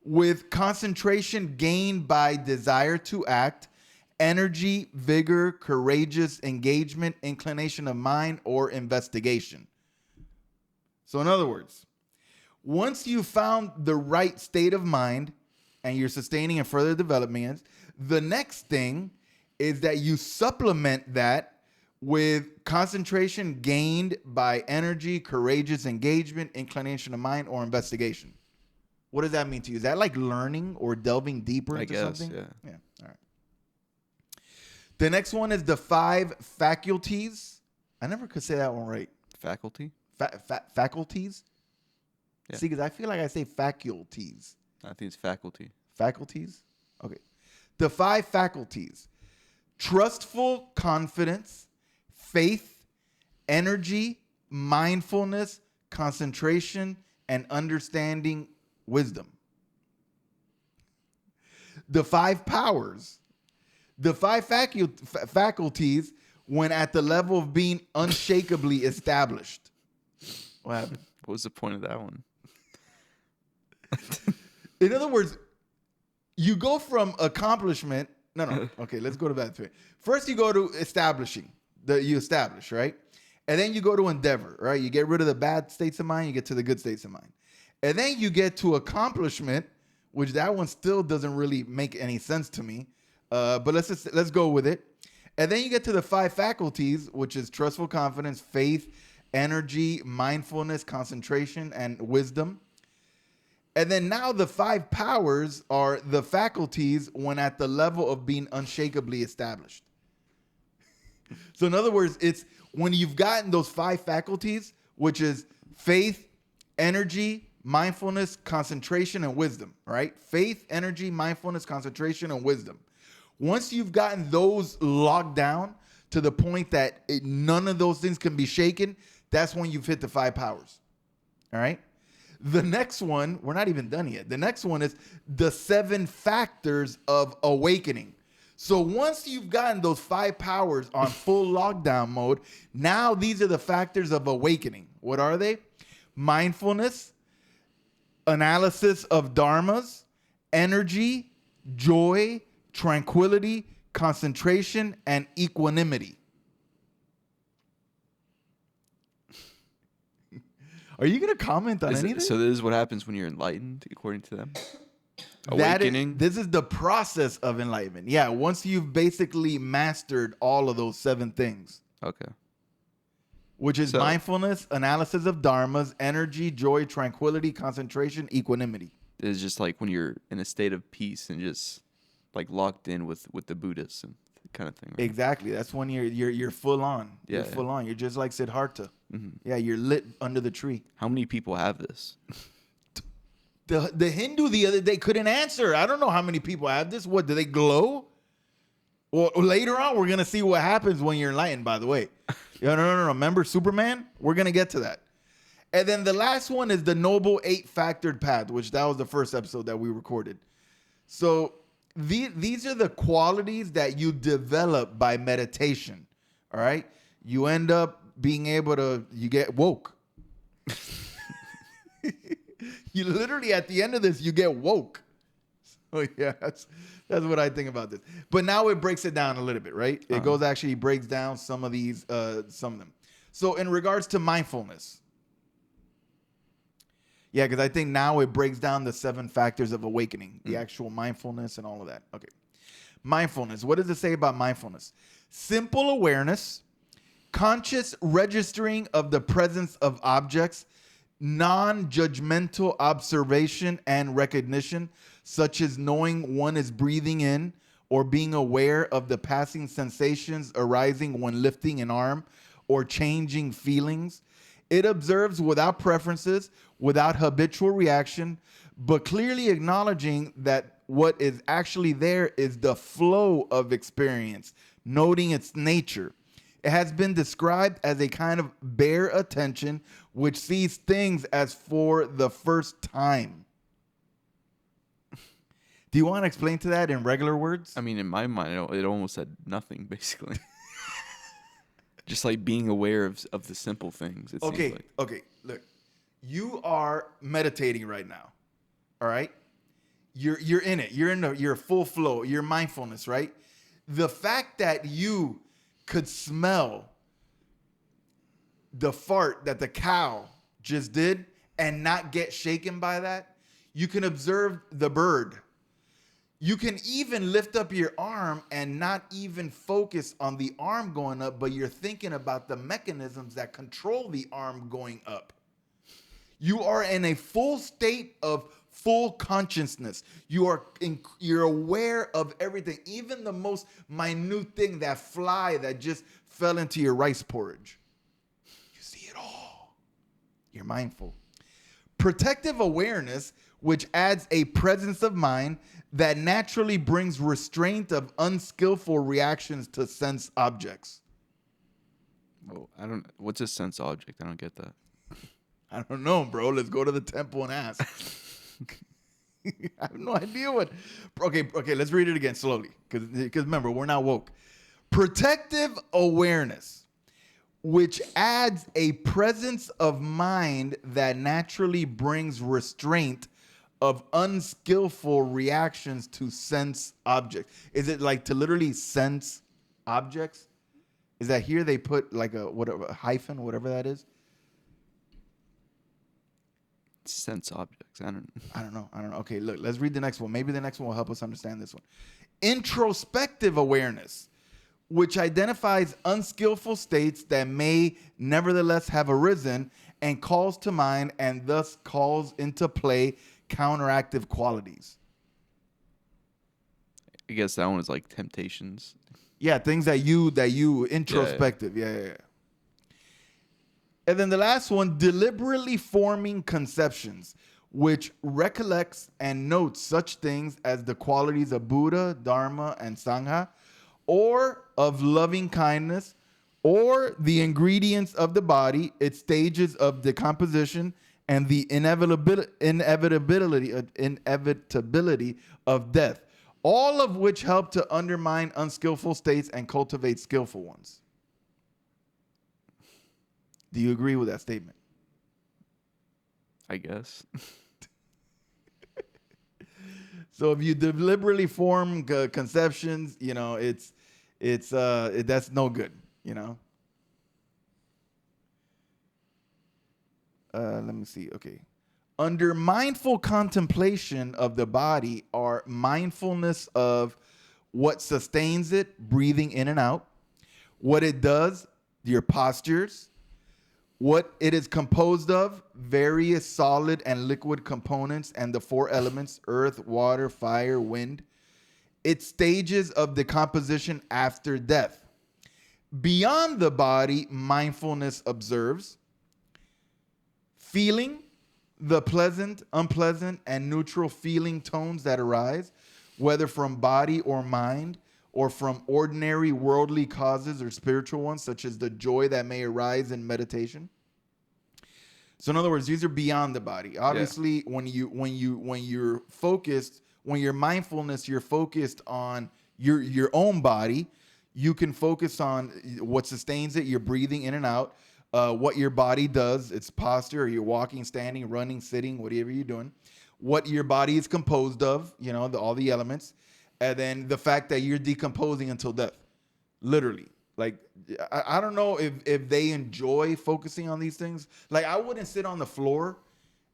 with concentration gained by desire to act, energy, vigor, courageous engagement, inclination of mind, or investigation. So in other words, once you found the right state of mind and you're sustaining and further developing it, the next thing is that you supplement that with concentration gained by energy, courageous engagement, inclination of mind, or investigation. What does that mean to you? Is that like learning or delving deeper into something? Yeah. All right. The next one is the 5 faculties. I never could say that one right. Faculty? Faculties? Yeah. See, because I feel like I say faculties. I think it's faculty. Faculties? Okay. The 5 faculties. Trustful confidence, faith, energy, mindfulness, concentration, and understanding wisdom. The 5 powers. The 5 faculties when at the level of being unshakably established. What happened? What was the point of that one? In other words, you go from accomplishment. No. Okay, let's go to that. First, you go to establishing. You establish, right? And then you go to endeavor, right? You get rid of the bad states of mind. You get to the good states of mind. And then you get to accomplishment, which that one still doesn't really make any sense to me. But let's go with it. And then you get to the 5 faculties, which is trustful confidence, faith, energy, mindfulness, concentration, and wisdom. And then now the 5 powers are the faculties when at the level of being unshakably established. So in other words, it's when you've gotten those 5 faculties, which is faith, energy, mindfulness, concentration, and wisdom, right? Faith, energy, mindfulness, concentration, and wisdom. Once you've gotten those locked down to the point that none of those things can be shaken, that's when you've hit the 5 powers. All right? The next one, we're not even done yet. The next one is the 7 factors of awakening. So once you've gotten those 5 powers on full lockdown mode, now these are the factors of awakening. What are they? Mindfulness, analysis of dharmas, energy, joy, tranquility, concentration, and equanimity. Are you going to comment on anything? So this is what happens when you're enlightened, according to them? Awakening? This is the process of enlightenment. Yeah, once you've basically mastered all of those 7 things. Okay. Which is mindfulness, analysis of dharmas, energy, joy, tranquility, concentration, equanimity. It's just like when you're in a state of peace and just like locked in with the Buddhists and kind of thing. Right? Exactly. That's when you're full on. Yeah, you're full on. You're just like Siddhartha. Mm-hmm. Yeah, you're lit under the tree. How many people have this? The Hindu the other day couldn't answer. I don't know how many people have this. What, do they glow? Well, later on, we're going to see what happens when you're enlightened, by the way. No. Remember Superman? We're going to get to that. And then the last one is the Noble 8-Factored Path, which that was the first episode that we recorded. So these are the qualities that you develop by meditation, all right? You end up being able to, you get woke. You literally, at the end of this, you get woke. Oh yeah, that's what I think about this. But now it breaks it down a little bit, right? It breaks down some of these, some of them. So in regards to mindfulness, yeah, because I think now it breaks down the 7 factors of awakening, the actual mindfulness and all of that. Okay, mindfulness. What does it say about mindfulness? Simple awareness, conscious registering of the presence of objects, non-judgmental observation and recognition, such as knowing one is breathing in or being aware of the passing sensations arising when lifting an arm or changing feelings. It observes without preferences, without habitual reaction, but clearly acknowledging that what is actually there is the flow of experience, noting its nature. It has been described as a kind of bare attention which sees things as for the first time. Do you want to explain to that in regular words? I mean, in my mind, it almost said nothing, basically. Just like being aware of the simple things. Okay, look. You are meditating right now, all right? You're in it. You're full flow. You're mindfulness, right? The fact that you could smell the fart that the cow just did and not get shaken by that. You can observe the bird. You can even lift up your arm and not even focus on the arm going up, but you're thinking about the mechanisms that control the arm going up. You are in a full state of full consciousness. You're aware of everything, even the most minute thing, that fly that just fell into your rice porridge. You see it all. You're mindful. Protective awareness, which adds a presence of mind that naturally brings restraint of unskillful reactions to sense objects. Oh, what's a sense object? I don't get that. I don't know, bro. Let's go to the temple and ask. I have no idea what. Okay, let's read it again slowly. Because remember, we're not woke. Protective awareness, which adds a presence of mind that naturally brings restraint of unskillful reactions to sense objects. Is it like to literally sense objects? Is that here they put like a hyphen, whatever that is? Sense objects. I don't know. Okay, look, let's read the next one. Maybe the next one will help us understand this one. Introspective awareness, which identifies unskillful states that may nevertheless have arisen and calls to mind and thus calls into play counteractive qualities. I guess that one is like temptations. Yeah, things that you introspective. Yeah. And then the last one, deliberately forming conceptions, which recollects and notes such things as the qualities of Buddha, Dharma, and Sangha, or of loving kindness, or the ingredients of the body, its stages of decomposition, and the inevitability of death, all of which help to undermine unskillful states and cultivate skillful ones. Do you agree with that statement? I guess. So if you deliberately form conceptions, you know, that's no good, you know. Let me see. Okay. Under mindful contemplation of the body are mindfulness of what sustains it, breathing in and out, what it does, your postures, what it is composed of, various solid and liquid components, and the four elements, earth, water, fire, wind, its stages of decomposition after death. Beyond the body, mindfulness observes feeling, the pleasant, unpleasant, and neutral feeling tones that arise, whether from body or mind, or from ordinary worldly causes or spiritual ones, such as the joy that may arise in meditation. So in other words, these are beyond the body. Obviously, when you're focused, when you're mindfulness, you're focused on your own body. You can focus on what sustains it, your breathing in and out, what your body does, its posture, or you're walking, standing, running, sitting, whatever you're doing, what your body is composed of, you know, all the elements, and then the fact that you're decomposing until death, literally. Like, I don't know if they enjoy focusing on these things. Like, I wouldn't sit on the floor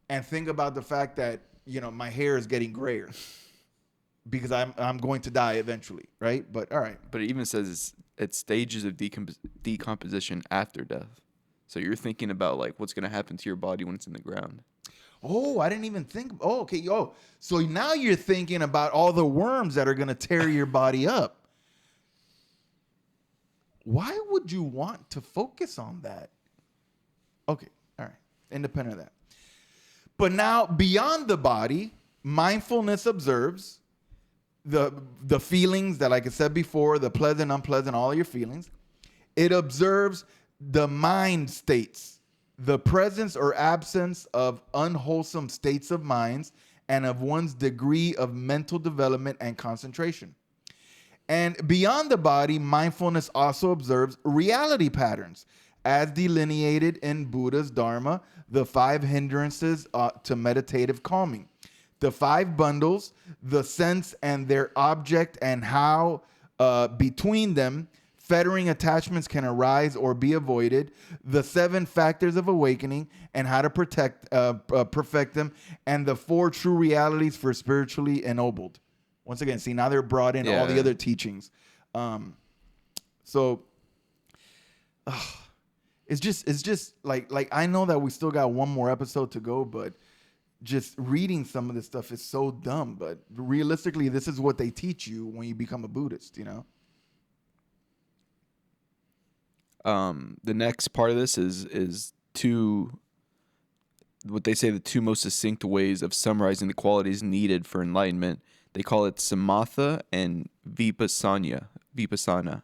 and think about the fact that, you know, my hair is getting grayer because I'm going to die eventually, right? But all right. But it even says it's stages of decomposition after death. So you're thinking about like what's going to happen to your body when it's in the ground. Oh, I didn't even think. Oh, okay. Oh, so now you're thinking about all the worms that are going to tear your body up. Why would you want to focus on that? Okay. All right. Independent of that. But now beyond the body, mindfulness observes the feelings that, like I said before, the pleasant, unpleasant, all your feelings. It observes the mind states, the presence or absence of unwholesome states of minds and of one's degree of mental development and concentration. And beyond the body, mindfulness also observes reality patterns as delineated in Buddha's Dharma, the 5 hindrances to meditative calming, the 5 bundles, the sense and their object, and how between them fettering attachments can arise or be avoided, the 7 factors of awakening and how to perfect them, and the 4 true realities for spiritually ennobled. Once again, see, now they're brought in all the other teachings. It's just like I know that we still got one more episode to go, but just reading some of this stuff is so dumb. But realistically, this is what they teach you when you become a Buddhist, you know? The next part of this is what they say the 2 most succinct ways of summarizing the qualities needed for enlightenment. They call it samatha and vipassana.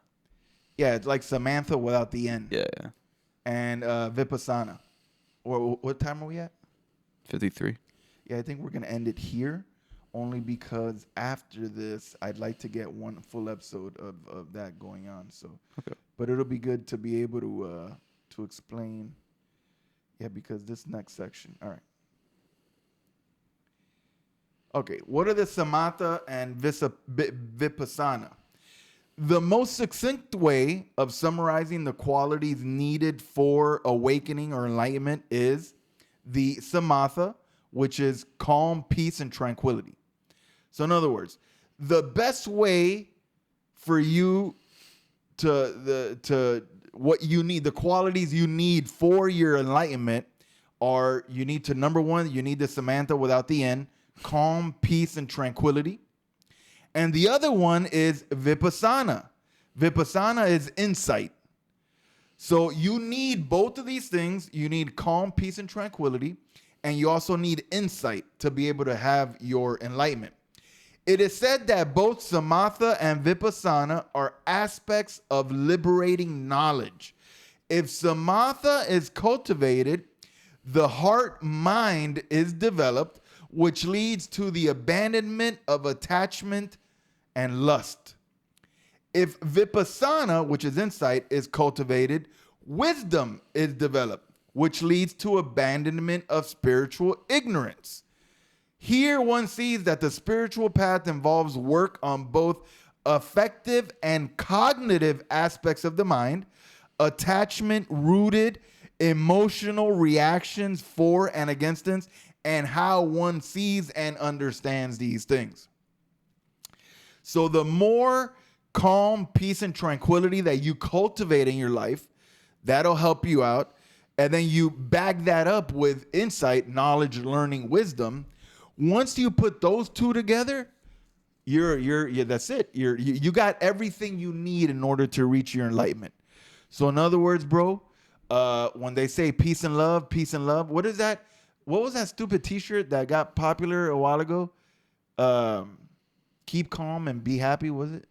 Yeah, it's like Samantha without the N. Yeah. And vipassana. Or what time are we at? 53. Yeah, I think we're going to end it here, only because after this, I'd like to get one full episode of that going on. So, okay. But it'll be good to be able to explain. Yeah, because this next section. All right. Okay, what are the samatha and vipassana? The most succinct way of summarizing the qualities needed for awakening or enlightenment is the samatha, which is calm, peace, and tranquility. So in other words, the best way for you to what you need, the qualities you need for your enlightenment are, you need to, number 1, you need the Samantha without the N, calm, peace, and tranquility. And the other one is vipassana. Vipassana is insight. So you need both of these things. You need calm, peace, and tranquility. And you also need insight to be able to have your enlightenment. It is said that both samatha and vipassana are aspects of liberating knowledge. If samatha is cultivated, The heart mind is developed, which leads to the abandonment of attachment and lust. If vipassana, which is insight, is cultivated, wisdom is developed, which leads to abandonment of spiritual ignorance. Here one sees that the spiritual path involves work on both affective and cognitive aspects of the mind, attachment rooted emotional reactions for and against things, and how one sees and understands these things. So the more calm, peace, and tranquility that you cultivate in your life, that'll help you out. And then you back that up with insight, knowledge, learning, wisdom. Once you put those two together, that's it. You got everything you need in order to reach your enlightenment. So in other words, bro, when they say peace and love, what is that? What was that stupid T-shirt that got popular a while ago? Keep calm and be happy, was it?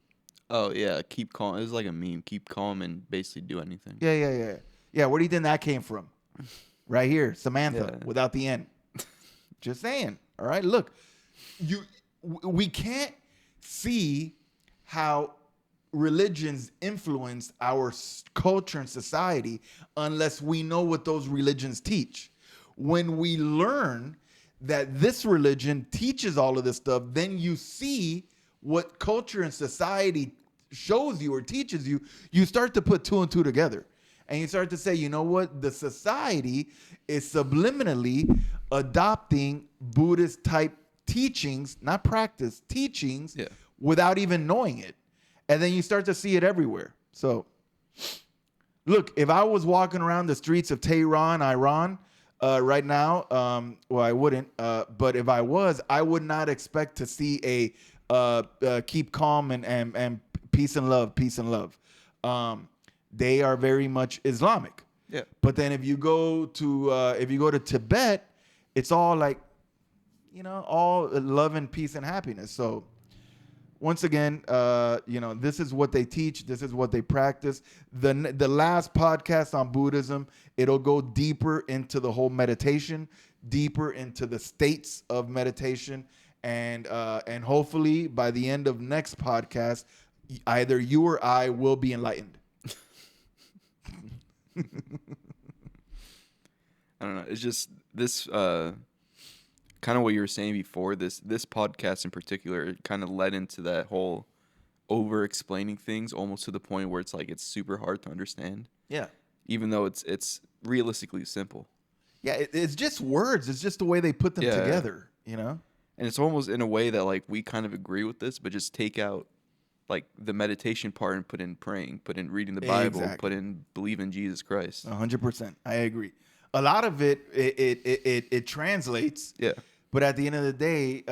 Oh yeah, keep calm. It was like a meme. Keep calm and basically do anything. Yeah. Where do you think that came from? Right here, Samantha, Yeah. without the N. Just saying. All right, look, we can't see how religions influence our culture and society unless we know what those religions teach. When we learn that this religion teaches all of this stuff, then you see what culture and society shows you or teaches you. You start to put two and two together. And you start to say, you know what? The society is subliminally adopting Buddhist type teachings, not practice, teachings, without even knowing it. And then you start to see it everywhere. So, look, if I was walking around the streets of Tehran, Iran, right now, well, I wouldn't. But if I was, I would not expect to see a keep calm and peace and love, peace and love. They are very much Islamic. Yeah. But then if you go to Tibet, it's all like, all love and peace and happiness. So once again, this is what they teach. This is what they practice. The last podcast on Buddhism, it'll go deeper into the whole meditation, deeper into the states of meditation. And hopefully by the end of next podcast, either you or I will be enlightened. I don't know. It's just this kind of what you were saying before. This podcast in particular, it kind of led into that whole over explaining things almost to the point where it's like it's super hard to understand. Yeah. Even though it's realistically simple. Yeah, it's just words. It's just the way they put them together, And it's almost in a way that like we kind of agree with this, but just take out like the meditation part and put in praying, put in reading the Bible, put in believe in Jesus Christ. 100%. I agree. A lot of it translates. Yeah. But at the end of the day,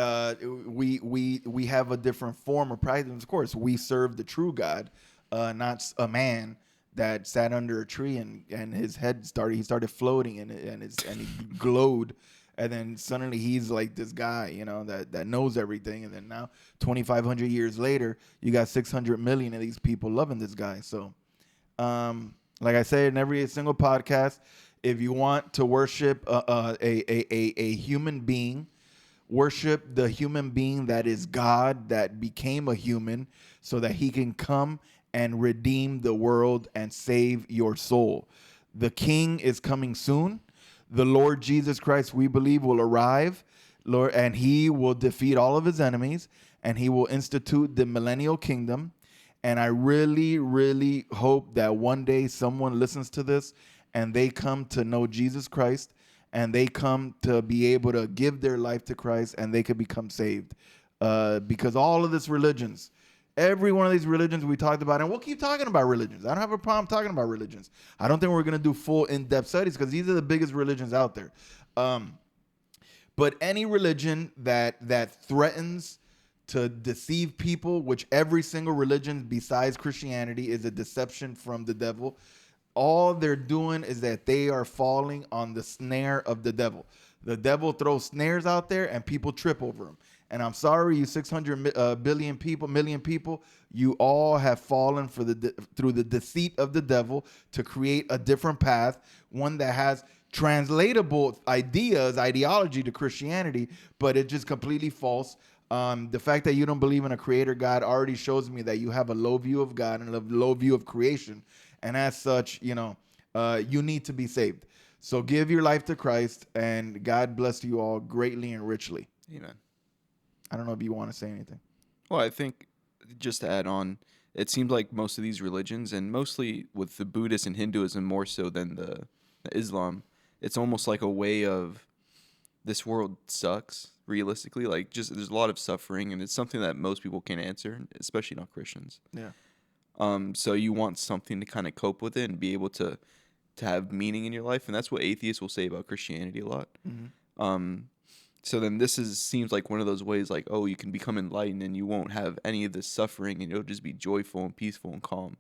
we have a different form of practice. Of course, we serve the true God, not a man that sat under a tree and his head started floating and he glowed. And then suddenly he's like this guy, that knows everything. And then now 2,500 years later, you got 600 million of these people loving this guy. So, like I said in every single podcast, if you want to worship a human being, worship the human being that is God, that became a human so that he can come and redeem the world and save your soul. The King is coming soon. The Lord Jesus Christ, we believe, will arrive, Lord, and he will defeat all of his enemies, and he will institute the millennial kingdom. And I really, really hope that one day someone listens to this and they come to know Jesus Christ and they come to be able to give their life to Christ and they could become saved. Because all of these religions, every one of these religions we talked about, and we'll keep talking about religions. I don't have a problem talking about religions. I don't think we're going to do full in-depth studies because these are the biggest religions out there. But any religion that threatens to deceive people, which every single religion besides Christianity is a deception from the devil, all they're doing is that they are falling on the snare of the devil. The devil throws snares out there and people trip over them. And I'm sorry, you 600 million people, you all have fallen through the deceit of the devil to create a different path, one that has translatable ideology to Christianity, but it's just completely false. The fact that you don't believe in a creator God already shows me that you have a low view of God and a low view of creation. And as such, you need to be saved. So give your life to Christ, and God bless you all greatly and richly. Amen. I don't know if you want to say anything. Well, I think just to add on, it seems like most of these religions, and mostly with the Buddhist and Hinduism more so than the Islam, it's almost like a way of this world sucks, realistically. Like, just there's a lot of suffering, and it's something that most people can't answer, especially not Christians. Yeah. So you want something to kind of cope with it and be able to have meaning in your life, and that's what atheists will say about Christianity a lot. Mm-hmm. So then this seems like one of those ways, like, oh, you can become enlightened and you won't have any of this suffering, and you'll just be joyful and peaceful and calm.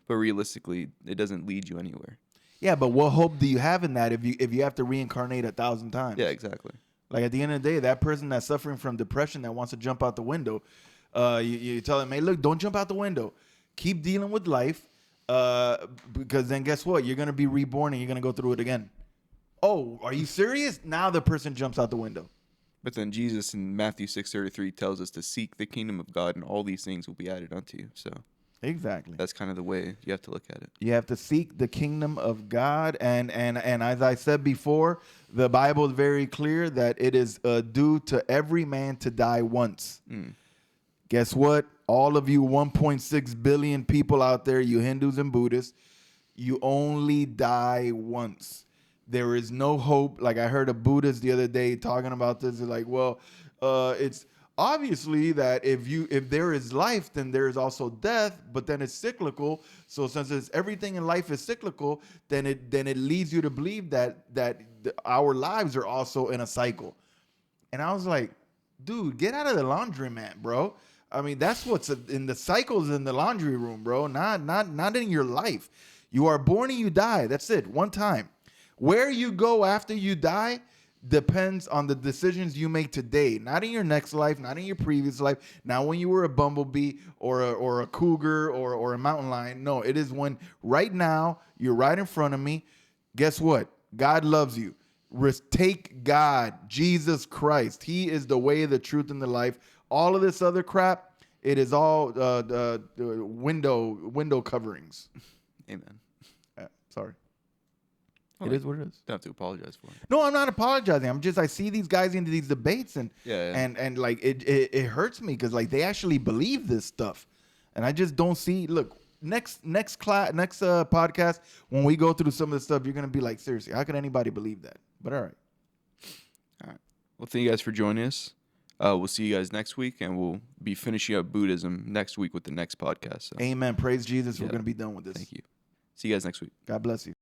But realistically, it doesn't lead you anywhere. Yeah, but what hope do you have in that if you have to reincarnate 1,000 times? Yeah, exactly. Like at the end of the day, that person that's suffering from depression that wants to jump out the window, you tell them, hey, look, don't jump out the window. Keep dealing with life, because then guess what? You're gonna be reborn and you're gonna go through it again. Oh, are you serious? Now the person jumps out the window. But then Jesus in Matthew 6:33 tells us to seek the kingdom of God, and all these things will be added unto you. So exactly, that's kind of the way you have to look at it. You have to seek the kingdom of God, and as I said before, the Bible is very clear that it is due to every man to die once. Guess what? All of you 1.6 billion people out there, you Hindus and Buddhists, you only die once. There is no hope. Like I heard a Buddhist the other day talking about this. They're like, well, it's obviously that if there is life, then there is also death, but then it's cyclical. So since everything in life is cyclical, then it leads you to believe that our lives are also in a cycle. And I was like, dude, get out of the laundromat, bro. I mean, that's what's in the cycles in the laundry room, bro. Not in your life. You are born and you die. That's it. One time. Where you go after you die depends on the decisions you make today, not in your next life, not in your previous life, not when you were a bumblebee or a cougar or a mountain lion. No, it is when right now you're right in front of me. Guess what? God loves you. Take God, Jesus Christ. He is the way, the truth, and the life. All of this other crap, it is all the window coverings. Amen. Sorry. Well, it is what it is. Don't have to apologize for it. No, I'm not apologizing. I see these guys into these debates and like it hurts me because like they actually believe this stuff, and I just don't see. Look, next podcast when we go through some of the stuff, you're gonna be like, seriously, how could anybody believe that? But all right. Well, thank you guys for joining us. We'll see you guys next week, and we'll be finishing up Buddhism next week with the next podcast. So. Amen. Praise Jesus. We're gonna be done with this. Thank you. See you guys next week. God bless you.